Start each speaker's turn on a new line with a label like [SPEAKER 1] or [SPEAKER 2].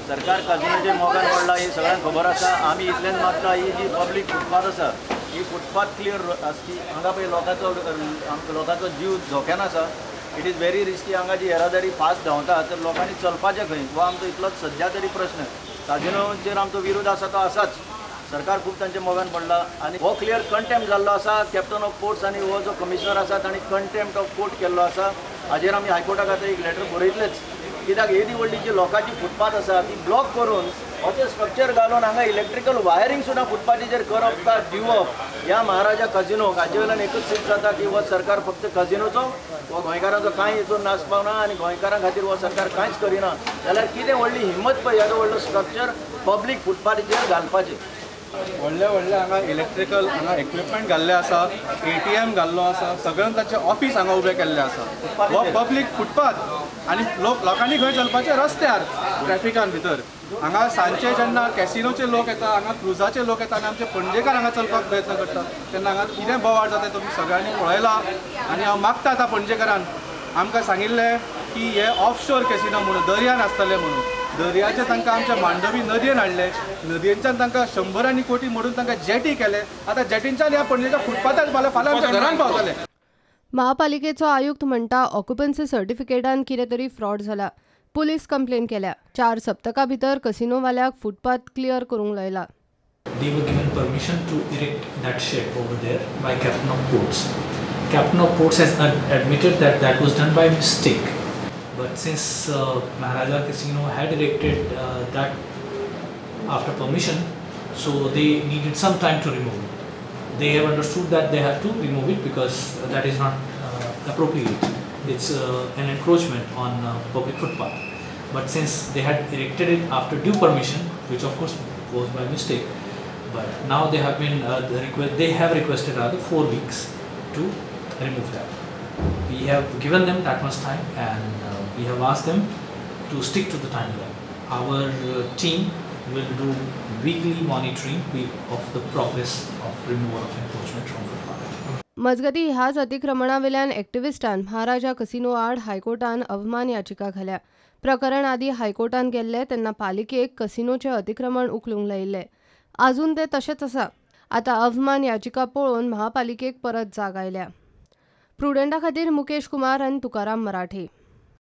[SPEAKER 1] सरकार काजिनोचेर मोगान पडला ही सगळ्यांक खबर आसा। आमी इतलेंच मागता ही जी पब्लीक फुटपाथ आसा ही फुटपाथ क्लियर आसची। हांगा पळय लोकांचो जीव धोक्यान आसा। It is very risky. हांगा जी येरादारी फास्ट धांवता तर लोकांनी चलपाचें खंय हो आमचो इतलोच सध्या तरी प्रश्न। काजिनोचेर आमचो विरोध आसा तो आसाच। सरकार खूब तांचे मोगान पडला आनी हो क्लियर कंटेम्प्ट जाल्लो आसा। कॅप्टन ऑफ पोर्ट्स आनी हो जो कमिशनर आसा तांणी कंटेम्प्ट ऑफ कोर्ट केल्लो आसा। हाजेर आमी हायकोर्टाक आतां एक लेटर बरयतलेच कित्याक येदी व्हडली जी लोकांची फुटपाथ आसा ती ब्लॉक करून अशें स्ट्रक्चर घालून हांगा इलेक्ट्रिकल वायरींग सुद्दां फुटपाथीचेर करप काय दिवप ह्या महाराजा काजिनोक हाजे वेल्यान एकच सिद्ध जाता की हो सरकार फक्त काजिनोचो हो गोंयकारांचो कांय हितून नासपाक ना आनी गोंयकारां खातीर हो सरकार कांयच करिना। जाल्यार कितें व्हडली हिम्मत पळय येदो व्हडलो स्ट्रक्चर पब्लीक फुटपाथीचेर घालपाचें।
[SPEAKER 2] व्हडले हांगा इलेक्ट्रिकल हांगा इक्विपमेंट घाल्ले आसा, ATM घाल्लो आसा, सगळ्यांक ताचे ऑफिस हांगा उबे केल्ले आसा। हो पब्लीक फुटपाथ आनी लोकांनी खंय चलपाचे रस्त्यार ट्रॅफिकान भितर। हांगा सांजचे जेन्ना कॅसिनोचे लोक येता, हांगा क्रुजाचे लोक येता आनी आमचे पणजेकार हांगा चलपाक प्रयत्न करतात तेन्ना हांगा कितें बोवाळ जाता तुमी सगळ्यांनी पळयलां। आनी हांव मागता आतां पणजेकारान आमकां सांगिल्लें की हे ऑफशोर कॅसिनो म्हणून दर्यान आसतले म्हणून। दर्याचे तांकां आमच्या मांडवी नदयेन हाडले, नदयेच्यान तांकां 100 कोटी मोडून तांकां जेटी केले। आतां जेटींच्यान ह्या पणजेच्या फुटपाथार फाल्यां आमच्या घरांत पावतले।
[SPEAKER 3] महापालिकेचो आयुक्त म्हणटा ऑक्युपन्सी सर्टिफिकेटान कितें तरी फ्रॉड जाला। पुलीस कंप्लेन केल्या। 4 सप्तकां भितर कसिनोवाल्याक फुटपाथ क्लियर करूंक लायला।
[SPEAKER 4] They were given permission to erect that shed over there by Captain of Ports. Captain of Ports has admitted that that was done by mistake. But since Maharaja Casino had erected that after permission, so they needed some time to remove it. They have understood that they have to remove it because that is not appropriate. It's an encroachment on public footpath. But since they had erected it after due permission, which of course was by mistake, but now they have been they have requested rather 4 weeks to remove that. We have given them that much time and we have asked them to stick to the timeline. Our team will do weekly monitoring of the progress of removal of encroachment from footpath.
[SPEAKER 3] मजगती ह्याच अतिक्रमणावेल्यान एक्टिविस्टान महाराजा casino आड हायकोर्टान अवमान याचिका घाल्या। प्रकरण आदी हायकोर्टान गेल्ले तेन्ना पालिकेक कसिनोचे अतिक्रमण उखलूंक लायिल्ले। आजून ते तशेंच आसा। आतां अवमान याचिका पळोवन महापालिकेक परत जाग आयल्या। प्रुडंटा खातीर मुकेश कुमार आनी तुकाराम मराठे।